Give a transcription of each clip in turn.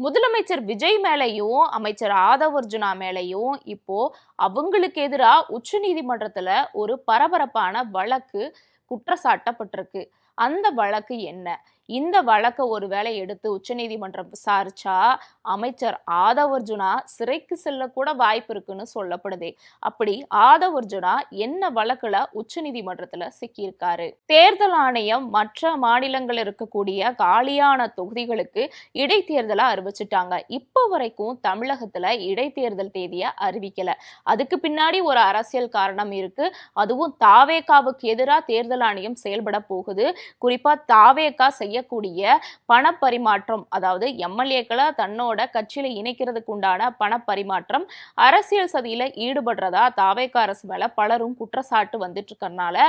முதலமைச்சர் விஜய் மேலையும் அமைச்சர் ஆதவ் அர்ஜுனா மேலையும் இப்போ அவங்களுக்கு எதிராக உச்சநீதிமன்றத்துல ஒரு பரபரப்பான வழக்கு குற்றச்சாட்டப்பட்டிருக்கு. அந்த வழக்கு என்ன? இந்த வழக்கை ஒருவேளை எடுத்து உச்சநீதிமன்றம் விசாரிச்சா அமைச்சர் ஆதவ் அர்ஜுனா சிறைக்கு செல்ல கூட வாய்ப்பு இருக்குன்னு சொல்லப்படுது. அப்படி ஆதவ் அர்ஜுனா என்ன வழக்குல உச்சநீதிமன்றத்துல சிக்கியிருக்காரு? தேர்தல் ஆணையம் மற்ற மாநிலங்கள் இருக்கக்கூடிய காலியான தொகுதிகளுக்கு இடைத்தேர்தலா அறிவிச்சிட்டாங்க. இப்போ வரைக்கும் தமிழகத்துல இடைத்தேர்தல் தேதியை அறிவிக்கல. அதுக்கு பின்னாடி ஒரு அரசியல் காரணம் இருக்கு. அதுவும் தாவேகாவுக்கு எதிராக தேர்தல் ஆணையம் செயல்பட போகுது. குறிப்பா தாவேகா செய்யக்கூடிய பணப்பரிமாற்றம், அதாவது எம்எல்ஏக்களை தன்னோட கட்சியில இணைக்கிறதுக்கு உண்டான பணப்பரிமாற்றம், அரசியல் சதியில ஈடுபடுறதா தாவேகா அரசு மேல பலரும் குற்றச்சாட்டு வந்துட்டு இருக்கறனால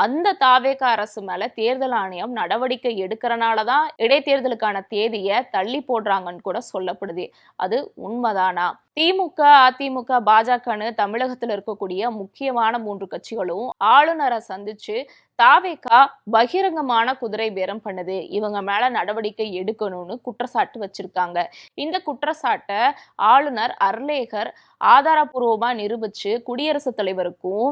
அந்த தாவேகா அரசு மேல தேர்தல் ஆணையம் நடவடிக்கை எடுக்கிறனாலதான் இடைத்தேர்தலுக்கான தேதியை தள்ளி போடுறாங்கன்னு கூட சொல்லப்படுது. அது உண்மைதானா? திமுக, அதிமுக, பாஜகன்னு தமிழகத்தில் இருக்கக்கூடிய முக்கியமான 3 கட்சிகளும் ஆளுநரை சந்திச்சு தாவேகா பகிரங்கமான குதிரை பேரம் பண்ணுது, இவங்க மேல நடவடிக்கை எடுக்கணும்னு குற்றச்சாட்டு வச்சிருக்காங்க. இந்த குற்றச்சாட்டை ஆளுநர் அர்லேகர் ஆதாரப்பூர்வமா நிரூபிச்சு குடியரசுத் தலைவருக்கும்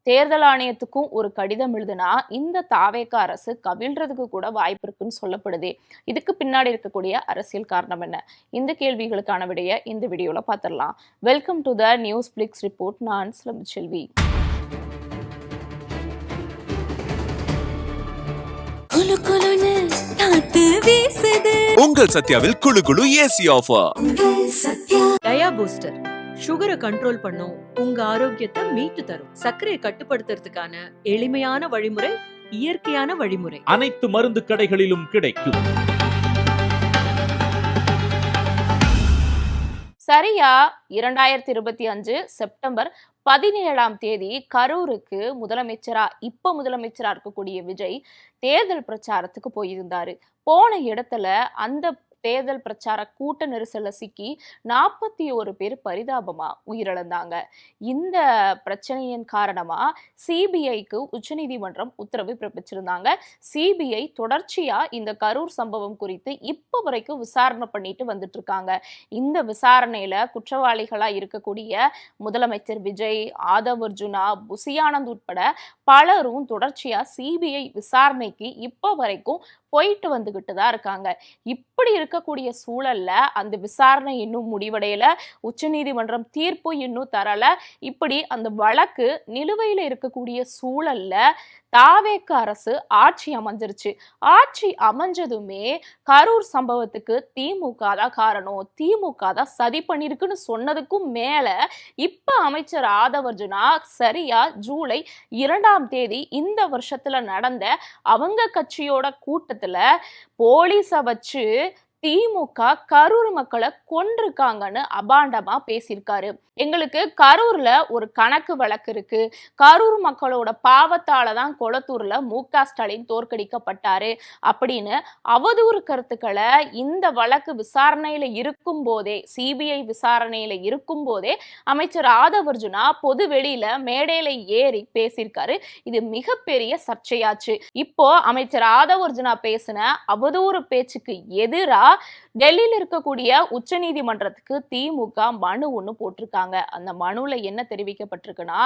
தேர்தல் ஆணையத்துக்கும் ஒரு கடிதம் எழுதுனா இந்த தாவேகா அரசு கவிழ்றதுக்கு கூட வாய்ப்பு இருக்குன்னு சொல்லப்படுது. இதுக்கு பின்னாடி இருக்கக்கூடிய அரசியல் காரணம் என்ன? இந்த கேள்விகளுக்கான விடைய இந்த வீடியோல பார்த்துடலாம். Welcome to the news flex report. நான் செல்வி. உங்கள் சத்யாவில் குளு குளு ஏசி ஆஃபர். டயா பூஸ்டர் சுகரை கண்ட்ரோல் பண்ணும், உங்க ஆரோக்கியத்தை மீட்டு தரும். சர்க்கரையை கட்டுப்படுத்துறதுக்கான எளிமையான வழிமுறை, இயற்கையான வழிமுறை. அனைத்து மருந்து கடைகளிலும் கிடைக்கும். சரியா 2025 செப்டம்பர் 17ஆம் தேதி கரூருக்கு முதலமைச்சரா இருக்கக்கூடிய விஜய் தேர்தல் பிரச்சாரத்துக்கு போயிருந்தாரு. போன இடத்துல அந்த தேர்தல் பிரச்சார கூட்ட நெரிசல்ல சிக்கி 41 பேர் பரிதாபமா உயிரிழந்தாங்க. இந்த பிரச்சனையின் காரணமா சிபிஐக்கு உச்சநீதிமன்றம் உத்தரவு பிறப்பிச்சிருந்தாங்க. சிபிஐ தொடர்ச்சியா இந்த கரூர் சம்பவம் குறித்து இப்ப வரைக்கும் விசாரணை பண்ணிட்டு வந்துட்டு இருக்காங்க. இந்த விசாரணையில குற்றவாளிகளா இருக்கக்கூடிய முதலமைச்சர் விஜய், ஆதவ் அர்ஜுனா, புசி ஆனந்த் உட்பட பலரும் தொடர்ச்சியா சிபிஐ விசாரணைக்கு இப்ப வரைக்கும் போயிட்டு வந்துகிட்டு தான் இருக்காங்க. இப்படி இருக்கக்கூடிய சூழல்ல அந்த விசாரணை இன்னும் முடிவடையல, உச்சநீதிமன்றம் தீர்ப்பு இன்னும் தரல. இப்படி அந்த வழக்கு நிலுவையில இருக்கக்கூடிய சூழல்ல தாவேகா அரசு ஆட்சி அமைஞ்சிருச்சு. ஆட்சி அமைஞ்சதுமே கரூர் சம்பவத்துக்கு திமுக தான் காரணம், திமுக தான் சதி பண்ணிருக்குன்னு சொன்னதுக்கும் மேல இப்ப அமைச்சர் ஆதவ் அர்ஜுனா சரியா ஜூலை 2ஆம் தேதி இந்த வருஷத்துல நடந்த அவங்க கட்சியோட கூட்டத்துல போலீஸ வச்சு திமுக கரூர் மக்களை கொன்றிருக்காங்கன்னு அபாண்டமா பேசியிருக்காரு. எங்களுக்கு கரூர்ல ஒரு கணக்கு வழக்கு இருக்கு, கரூர் மக்களோட பாவத்தால தான் கொளத்தூர்ல மு.க. ஸ்டாலின் தோற்கடிக்கப்பட்டாரு அப்படின்னு அவதூறு கருத்துக்களை இந்த வழக்கு விசாரணையில இருக்கும் போதே, சிபிஐ விசாரணையில இருக்கும் போதே அமைச்சர் ஆதவ் அர்ஜுனா பொது வெளியில மேடையில ஏறி பேசியிருக்காரு. இது மிகப்பெரிய சர்ச்சையாச்சு. இப்போ அமைச்சர் ஆதவ் அர்ஜுனா பேசின அவதூறு பேச்சுக்கு எதிரா டெல்லியில் இருக்கக்கூடிய உச்ச நீதிமன்றத்துக்கு திமுக மனு ஒண்ணு போட்டிருக்காங்க. அந்த மனுல என்ன தெரிவிக்கப்பட்டிருக்குன்னா,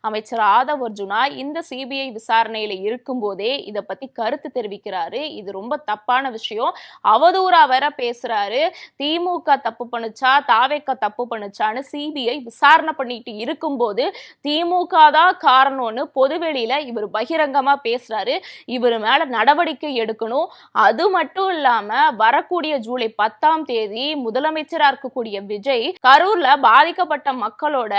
அமைச்சர் ஆதவ் அர்ஜுனா இந்த சிபிஐ விசாரணையில இருக்கும் போதே இத பத்தி கருத்து தெரிவிக்கிறாரு. இது ரொம்ப தப்பான விஷயம், அவதூறா வேற பேசுறாரு. திமுக தப்பு பண்ணுச்சா, தாவேகா தப்பு பண்ணுச்சான்னு சிபிஐ விசாரணை பண்ணிட்டு இருக்கும் போது திமுக தான் காரணம்னு பொதுவெளியில இவர் பகிரங்கமா பேசுறாரு. இவர் மேல நடவடிக்கை எடுக்கணும். அது மட்டும் இல்லாம வரக்கூடிய ஜூலை 10ஆம் தேதி முதலமைச்சரா இருக்கக்கூடிய விஜய் கரூர்ல பாதிக்கப்பட்ட மக்களோட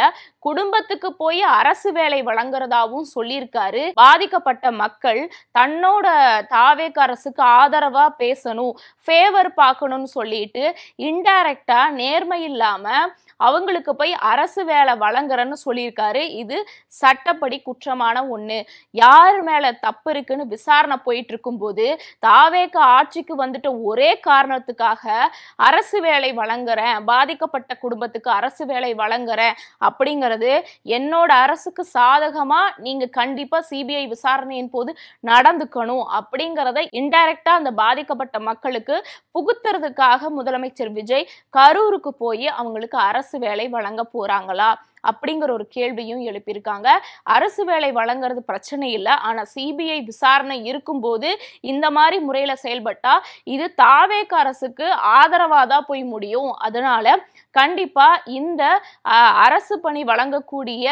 குடும்பத்துக்கு போய் அரசு வேலை வழங்குறதாவும் சொல்லியிருக்காரு. பாதிக்கப்பட்ட மக்கள் தன்னோட தாவேகா அரசுக்கு ஆதரவா பேசணும், ஃபேவர் பார்க்கணும்னு சொல்லிட்டு இன்டைரக்டா நேர்மை இல்லாம அவங்களுக்கு போய் அரசு வேலை வழங்குறன்னு சொல்லியிருக்காரு. இது சட்டப்படி குற்றமான ஒண்ணு. யார் மேல தப்பு இருக்குன்னு விசாரணை போயிட்டு இருக்கும் போது தாவேகா ஆட்சிக்கு வந்துட்ட ஒரே காரணத்தை காரணத்துக்காக அரசு வேலை வழங்குறேன், பாதிக்கப்பட்ட குடும்பத்துக்கு அரசு வேலை வழங்குறேன் அப்படிங்கிறது என்னோட அரசுக்கு சாதகமா நீங்க கண்டிப்பா சிபிஐ விசாரணையின் போது நடந்துக்கணும் அப்படிங்கிறத இன்டைரக்டா அந்த பாதிக்கப்பட்ட மக்களுக்கு புகுத்துறதுக்காக முதலமைச்சர் விஜய் கரூருக்கு போய் அவங்களுக்கு அரசு வேலை வழங்க போறாங்களா அப்படிங்கிற ஒரு கேள்வியும் எழுப்பியிருக்காங்க. அரசு வேலை வழங்குறது பிரச்சனை இல்லை, ஆனா சிபிஐ விசாரணை இருக்கும்போது இந்த மாதிரி முறையில செயல்பட்டா இது தாவேக அரசுக்கு ஆதரவாதான் போய் முடியும். அதனால கண்டிப்பா இந்த அரசு பணி வழங்கக்கூடிய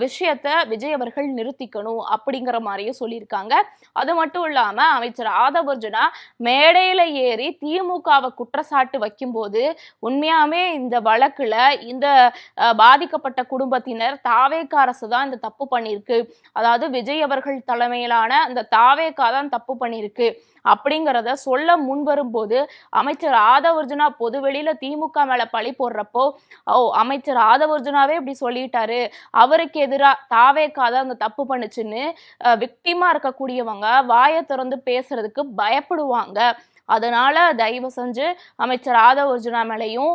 விஷயத்த விஜய் அவர்கள் நிறுத்திக்கணும் அப்படிங்கிற மாதிரியும் சொல்லியிருக்காங்க. அது மட்டும் இல்லாம அமைச்சர் ஆதவ் அர்ஜுனா மேடையில ஏறி திமுகவை குற்றச்சாட்டு வைக்கும்போது உண்மையாமே இந்த வழக்குல இந்த பாதிக்கப்பட்ட குடும்பத்தினர் தாவேக அரசு தான் இந்த தப்பு பண்ணிருக்கு, அதாவது விஜய் அவர்கள் தலைமையிலான அந்த தாவேக தான் தப்பு பண்ணிருக்கு அப்படிங்கிறத சொல்ல முன் வரும்போது அமைச்சர் ஆதவ் அர்ஜுனா பொதுவெளியில திமுக மேல பழி போடுறப்போ அமைச்சர் ஆதவ் அர்ஜுனாவே இப்படி சொல்லிட்டாரு, அவருக்கு எதிராக தாவேக தான் அந்த தப்பு பண்ணுச்சுன்னு விக்டிமா இருக்கக்கூடியவங்க வாயை திறந்து பேசுறதுக்கு பயப்படுவாங்க. அதனால தயவு செஞ்சு அமைச்சர் ஆதவ் அர்ஜுனா மேலையும்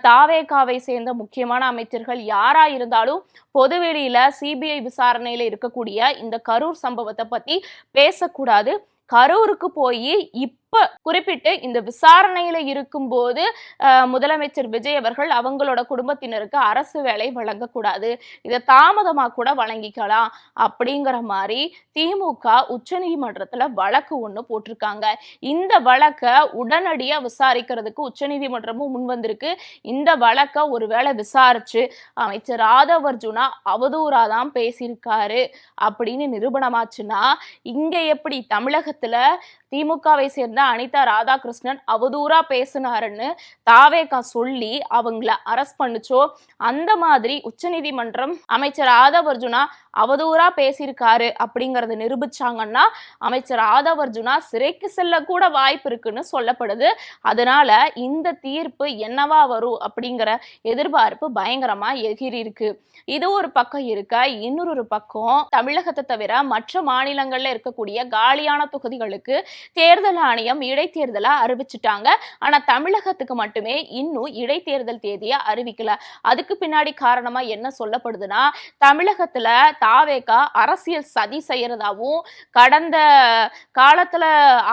தாவேகாவை சேர்ந்த முக்கியமான அமைச்சர்கள் யாரா இருந்தாலும் பொதுவெளியில சிபிஐ விசாரணையில இருக்கக்கூடிய இந்த கரூர் சம்பவத்தை பத்தி பேசக்கூடாது. கரூருக்கு போய் இப்ப குறிப்பிட்டு இந்த விசாரணையில இருக்கும்போது முதலமைச்சர் விஜய் அவர்கள் அவங்களோட குடும்பத்தினருக்கு அரசு வேலை வழங்கக்கூடாது, இதை தாமதமா கூட வழங்கிக்கலாம் அப்படிங்கிற மாதிரி திமுக உச்சநீதிமன்றத்துல வழக்கு ஒண்ணு போட்டிருக்காங்க. இந்த வழக்கை உடனடியா விசாரிக்கிறதுக்கு உச்சநீதிமன்றமும் முன் வந்திருக்கு. இந்த வழக்கை ஒருவேளை விசாரிச்சு அமைச்சர் ஆதவ் அர்ஜுனா அவதூறாதான் பேசியிருக்காரு அப்படின்னு நிரூபணமாச்சுன்னா இங்க எப்படி தமிழகத்துல திமுகவை சேர்ந்த அனிதா ராதாகிருஷ்ணன் அவதூறா பேசினாருன்னு தாவேகா சொல்லி அவங்கள அரெஸ்ட் பண்ணுச்சோ, அந்த மாதிரி உச்சநீதிமன்றம் அமைச்சர் ஆதவ் அர்ஜுனா அவதூறா பேசியிருக்காரு அப்படிங்கறத நிரூபிச்சாங்கன்னா அமைச்சர் ஆதவ் அர்ஜுனா சிறைக்கு செல்ல கூட வாய்ப்பு இருக்குன்னு சொல்லப்படுது. அதனால இந்த தீர்ப்பு என்னவா வரும் அப்படிங்கிற எதிர்பார்ப்பு பயங்கரமா எகிரி இருக்கு. இது ஒரு பக்கம் இருக்க, இன்னொரு பக்கம் தமிழகத்தை தவிர மற்ற மாநிலங்கள்ல இருக்கக்கூடிய காலியான தொகுதிகளுக்கு தேர்தல் ஆணையம் இடைத்தேர்தலை அறிவிச்சுட்டாங்க. ஆனா தமிழகத்துக்கு மட்டுமே இன்னும் இடைத்தேர்தல் தேதியை அறிவிக்கல. அதுக்கு பின்னாடி காரணமா என்ன சொல்லப்படுதுன்னா, தமிழகத்துல தாவேகா அரசியல் சதி செய்யறதாவும் கடந்த காலத்துல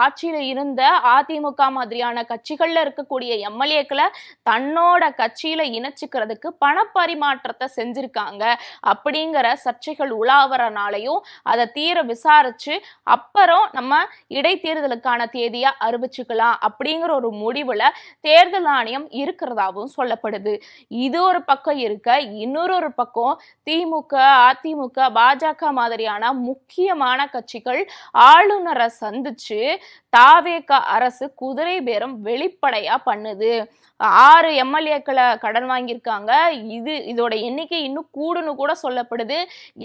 ஆட்சியில இருந்த அதிமுக மாதிரியான கட்சிகள்ல இருக்கக்கூடிய எம்எல்ஏக்களை தன்னோட கட்சியில இணைச்சுக்கிறதுக்கு பணப்பரிமாற்றத்தை செஞ்சிருக்காங்க அப்படிங்கிற சர்ச்சைகள் உலாவறனாலையும் அதை தீர விசாரிச்சு அப்புறம் நம்ம இடைத்தேர்தலுக்கான தேதியா அறிவிச்சுக்கலாம் அப்படிங்கிற ஒரு முடிவுல தேர்தல் ஆணையம் இருக்கிறதாவும் சொல்லப்படுது. இது ஒரு பக்கம் இருக்க, இன்னொரு பக்கம் திமுக, அதிமுக, பாஜக மாதிரியான முக்கியமான கட்சிகள் ஆளுநரை சந்திச்சு தாவேக அரசு குதிரை பேரம் வெளிப்படையா பண்ணுது. 6 எம்எல்ஏக்களை கடன் வாங்கியிருக்காங்க. இதோட எண்ணிக்கை இன்னும் கூடுன்னு கூட சொல்லப்படுது.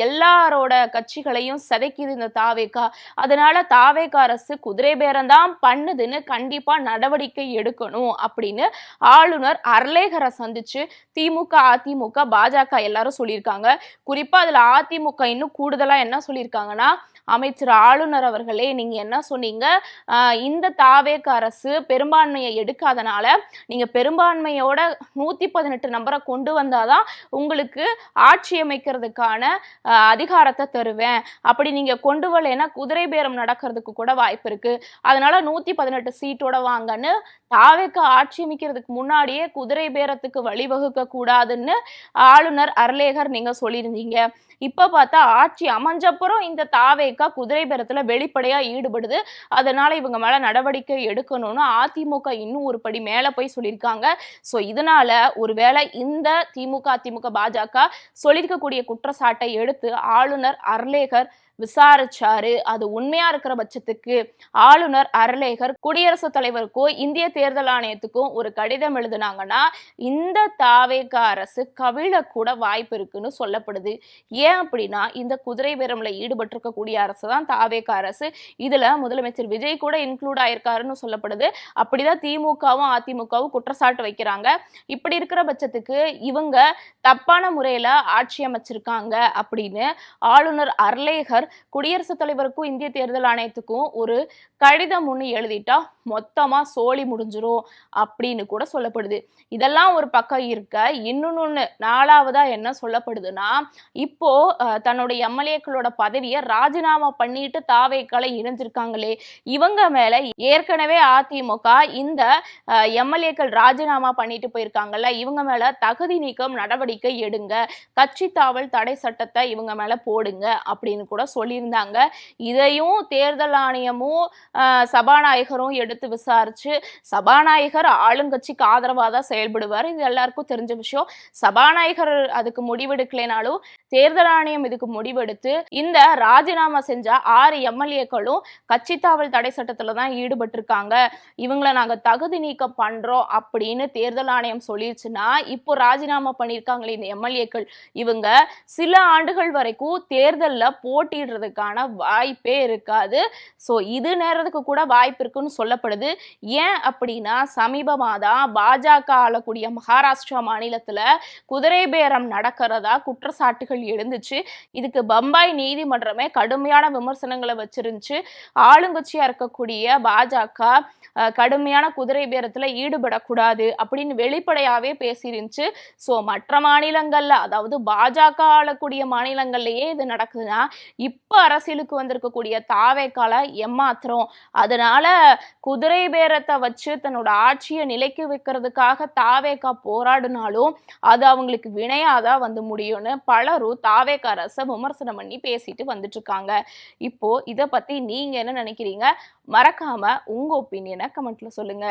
எல்லாரோட கட்சிகளையும் சிதைக்குது இந்த தாவேகா. அதனால தாவேகா அரசு குதிரை பேரம் தான் பண்ணுதுன்னு கண்டிப்பா நடவடிக்கை எடுக்கணும் அப்படின்னு ஆளுநர் அர்லேகரை சந்திச்சு திமுக, அதிமுக, பாஜக எல்லாரும் சொல்லியிருக்காங்க. குறிப்பா அதுல அதிமுக இன்னும் கூடுதலா என்ன சொல்லியிருக்காங்கன்னா, அமைச்சர் ஆளுநர் அவர்களே, நீங்க என்ன சொன்னீங்க, இந்த தாவேக அரசு பெரும்பான்மையை எடுக்காதனால நீங்க பெரும்பான்மையோட 118 நம்பரை கொண்டு வந்தாதான் உங்களுக்கு ஆட்சி அமைக்கிறதுக்கான அதிகாரத்தை தருவேன், அப்படி நீங்க கொண்டு வரலைன்னா குதிரை பேரம் நடக்கிறதுக்கு கூட வாய்ப்பு இருக்கு, அதனால 118 சீட்டோட வாங்கன்னு தாவேக ஆட்சி அமைக்கிறதுக்கு முன்னாடியே குதிரை பேரத்துக்கு வழிவகுக்க கூடாதுன்னு ஆளுநர் அர்லேகர் நீங்க சொல்லியிருந்தீங்க. இப்ப பார்த்தா ஆட்சி அமைஞ்சப்புறம் இந்த தாவேக குதிரை பேரத்துல வெளிப்படையா ஈடுபடுது, அதனால இவங்க மேல நடவடிக்கை எடுக்கணும்னு அதிமுக இன்னும் ஒரு படி மேல போய் சொல்லியிருக்காங்க. சோ இதனால ஒருவேளை இந்த திமுக, அதிமுக, பாஜக சொல்லியிருக்கக்கூடிய குற்றச்சாட்டை எடுத்து ஆளுநர் அர்லேகர் விசாரிச்சாரு, அது உண்மையா இருக்கிற பட்சத்துக்கு ஆளுநர் அர்லேகர் குடியரசுத் தலைவருக்கும் இந்திய தேர்தல் ஆணையத்துக்கும் ஒரு கடிதம் எழுதினாங்கன்னா இந்த தாவேக அரசு கவிழ கூட வாய்ப்பு இருக்குன்னு சொல்லப்படுது. ஏன் அப்படின்னா இந்த குதிரை பேரம்ல ஈடுபட்டு இருக்கக்கூடிய அரசு தான் தாவேக அரசு. இதுல முதலமைச்சர் விஜய் கூட இன்க்ளூட் ஆயிருக்காருன்னு சொல்லப்படுது. அப்படிதான் திமுகவும் அதிமுகவும் குற்றச்சாட்டு வைக்கிறாங்க. இப்படி இருக்கிற பட்சத்துக்கு இவங்க தப்பான முறையில ஆட்சி அமைச்சிருக்காங்க அப்படின்னு ஆளுநர் அர்லேகர் குடியரசுத் தலைவருக்கும் இந்திய தேர்தல் ஆணையத்துக்கும் ஒரு கடிதம் ஒண்ணு எழுதிட்டா மொத்தமா சோலி முடிஞ்சிரும் அப்படின்னு கூட சொல்லப்படுது. இதெல்லாம் ஒரு பக்கம் இருக்க, இன்னொன்னு நாலாவதா என்ன சொல்லப்படுதுன்னா, இப்போ தன்னுடைய எம்எல்ஏக்களோட பதவியை ராஜினாமா பண்ணிட்டு தாவேக்கால இணைஞ்சிருக்காங்களே, இவங்க மேல ஏற்கனவே அதிமுக இந்த எம்எல்ஏக்கள் ராஜினாமா பண்ணிட்டு போயிருக்காங்கல்ல, இவங்க மேல தகுதி நீக்கம் நடவடிக்கை எடுங்க, கட்சி தாவல் தடை சட்டத்தை இவங்க மேல போடுங்க அப்படின்னு கூட சொல்லியிருந்தாங்க. இதையும் தேர்தல் ஆணையமும் சபாநாயகரும் எடுத்து விசாரிச்சு, சபாநாயகர் ஆளுங்கட்சிக்கு ஆதரவா தான் செயல்படுவார், இது எல்லாருக்கும் தெரிஞ்ச விஷயம். சபாநாயகர் அதுக்கு முடிவெடுக்கலைனாலும் தேர்தல் ஆணையம் இதுக்கு முடிவெடுத்து இந்த ராஜினாமா செஞ்ச 6 எம்எல்ஏக்களும் கட்சி தாவல் தடை சட்டத்துல தான் ஈடுபட்டு இருக்காங்க, இவங்களை நாங்க தகுதி நீக்கம் பண்றோம் அப்படின்னு தேர்தல் ஆணையம் சொல்லிருச்சுன்னா, இப்போ ராஜினாமா பண்ணியிருக்காங்களே இந்த எம்எல்ஏக்கள், இவங்க சில ஆண்டுகள் வரைக்கும் தேர்தல்ல போட்டிடுறதுக்கான வாய்ப்பே இருக்காது. ஸோ இது நேரத்துக்கு கூட வாய்ப்பு இருக்குன்னு சொல்லப்படுது. ஏன் அப்படின்னா, சமீபமா தான் பாஜக ஆளக்கூடிய மகாராஷ்டிரா மாநிலத்துல குதிரை பேரம் நடக்கிறதா குற்றச்சாட்டுகள் எழுந்துச்சு. இதுக்கு பம்பாய் நீதிமன்றமே கடுமையான விமர்சனங்களை வச்சிருந்துச்சு. ஆளுங்கட்சியா இருக்கக்கூடிய பாஜக கடுமையான குதிரை பேரத்துல ஈடுபடக்கூடாது அப்படின்னு வெளிப்படையாவே பேசிருந்துச்சு. ஸோ மற்ற மாநிலங்கள்ல, அதாவது பாஜக ஆளக்கூடிய மாநிலங்கள்லயே இது நடக்குதுன்னா, இப்ப அரசியலுக்கு வந்திருக்கக்கூடிய தாவேக்கால ஏமாத்துறோம், அதனால குதிரை பேரத்தை வச்சு தன்னோட ஆட்சியை நிலைக்கு வைக்கிறதுக்காக தாவேக்கா போராடினாலும் அது அவங்களுக்கு வினையாதான் வந்து முடியும்னு பலரும் தாவேக்கா அரசை விமர்சனம் பண்ணி பேசிட்டு வந்துட்டு இருக்காங்க. இப்போ இத பத்தி நீங்க என்ன நினைக்கிறீங்க? மறக்காம உங்க ஒப்பீனியனை கமெண்ட்ல சொல்லுங்க.